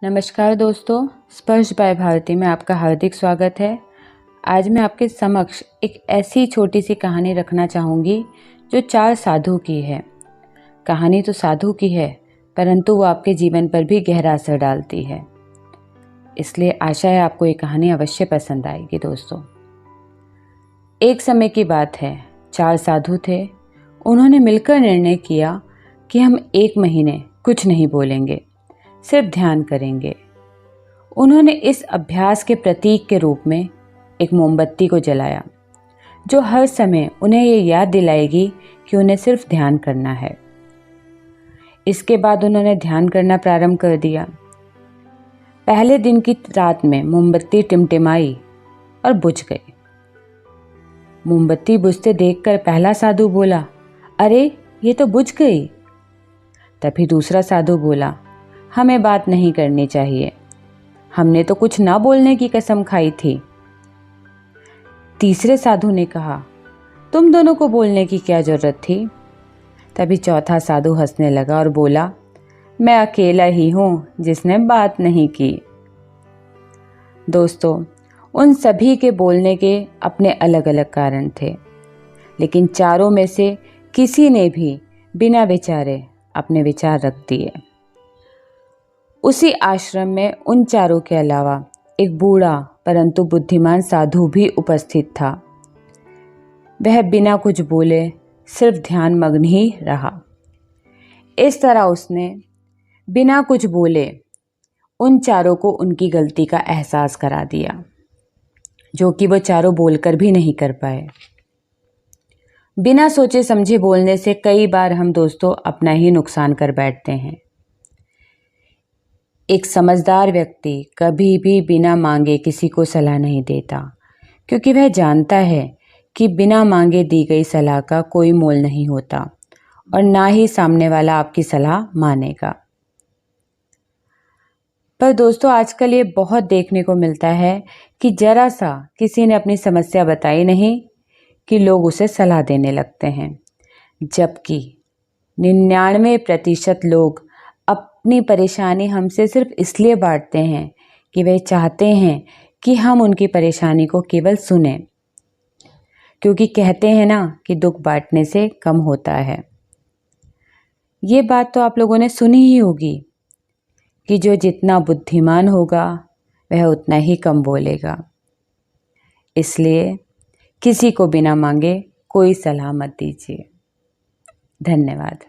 नमस्कार दोस्तों, स्पर्श बाय भारती में आपका हार्दिक स्वागत है। आज मैं आपके समक्ष एक ऐसी छोटी सी कहानी रखना चाहूँगी जो 4 साधु की है। कहानी तो साधु की है, परंतु वो आपके जीवन पर भी गहरा असर डालती है। इसलिए आशा है आपको ये कहानी अवश्य पसंद आएगी। दोस्तों, एक समय की बात है, 4 साधु थे। उन्होंने मिलकर निर्णय किया कि हम 1 महीने कुछ नहीं बोलेंगे, सिर्फ ध्यान करेंगे। उन्होंने इस अभ्यास के प्रतीक के रूप में एक मोमबत्ती को जलाया, जो हर समय उन्हें ये याद दिलाएगी कि उन्हें सिर्फ ध्यान करना है। इसके बाद उन्होंने ध्यान करना प्रारंभ कर दिया। पहले दिन की रात में मोमबत्ती टिमटिमाई और बुझ गई। मोमबत्ती बुझते देखकर पहला साधु बोला, अरे ये तो बुझ गई। तभी दूसरा साधु बोला, हमें बात नहीं करनी चाहिए, हमने तो कुछ ना बोलने की कसम खाई थी। तीसरे साधु ने कहा, तुम दोनों को बोलने की क्या जरूरत थी। तभी चौथा साधु हंसने लगा और बोला, मैं अकेला ही हूं जिसने बात नहीं की। दोस्तों, उन सभी के बोलने के अपने अलग अलग कारण थे, लेकिन चारों में से किसी ने भी बिना विचारे अपने विचार रख दिए। उसी आश्रम में उन चारों के अलावा एक बूढ़ा परंतु बुद्धिमान साधु भी उपस्थित था। वह बिना कुछ बोले सिर्फ ध्यान मग्न ही रहा। इस तरह उसने बिना कुछ बोले उन चारों को उनकी गलती का एहसास करा दिया, जो कि वो चारों बोलकर भी नहीं कर पाए। बिना सोचे समझे बोलने से कई बार हम दोस्तों अपना ही नुकसान कर बैठते हैं। एक समझदार व्यक्ति कभी भी बिना मांगे किसी को सलाह नहीं देता, क्योंकि वह जानता है कि बिना मांगे दी गई सलाह का कोई मोल नहीं होता और ना ही सामने वाला आपकी सलाह मानेगा। पर दोस्तों, आजकल ये बहुत देखने को मिलता है कि जरा सा किसी ने अपनी समस्या बताई नहीं कि लोग उसे सलाह देने लगते हैं, जबकि 99% लोग अपनी परेशानी हमसे सिर्फ इसलिए बांटते हैं कि वे चाहते हैं कि हम उनकी परेशानी को केवल सुनें, क्योंकि कहते हैं ना कि दुख बांटने से कम होता है। ये बात तो आप लोगों ने सुनी ही होगी कि जो जितना बुद्धिमान होगा वह उतना ही कम बोलेगा। इसलिए किसी को बिना मांगे कोई सलाह मत दीजिए। धन्यवाद।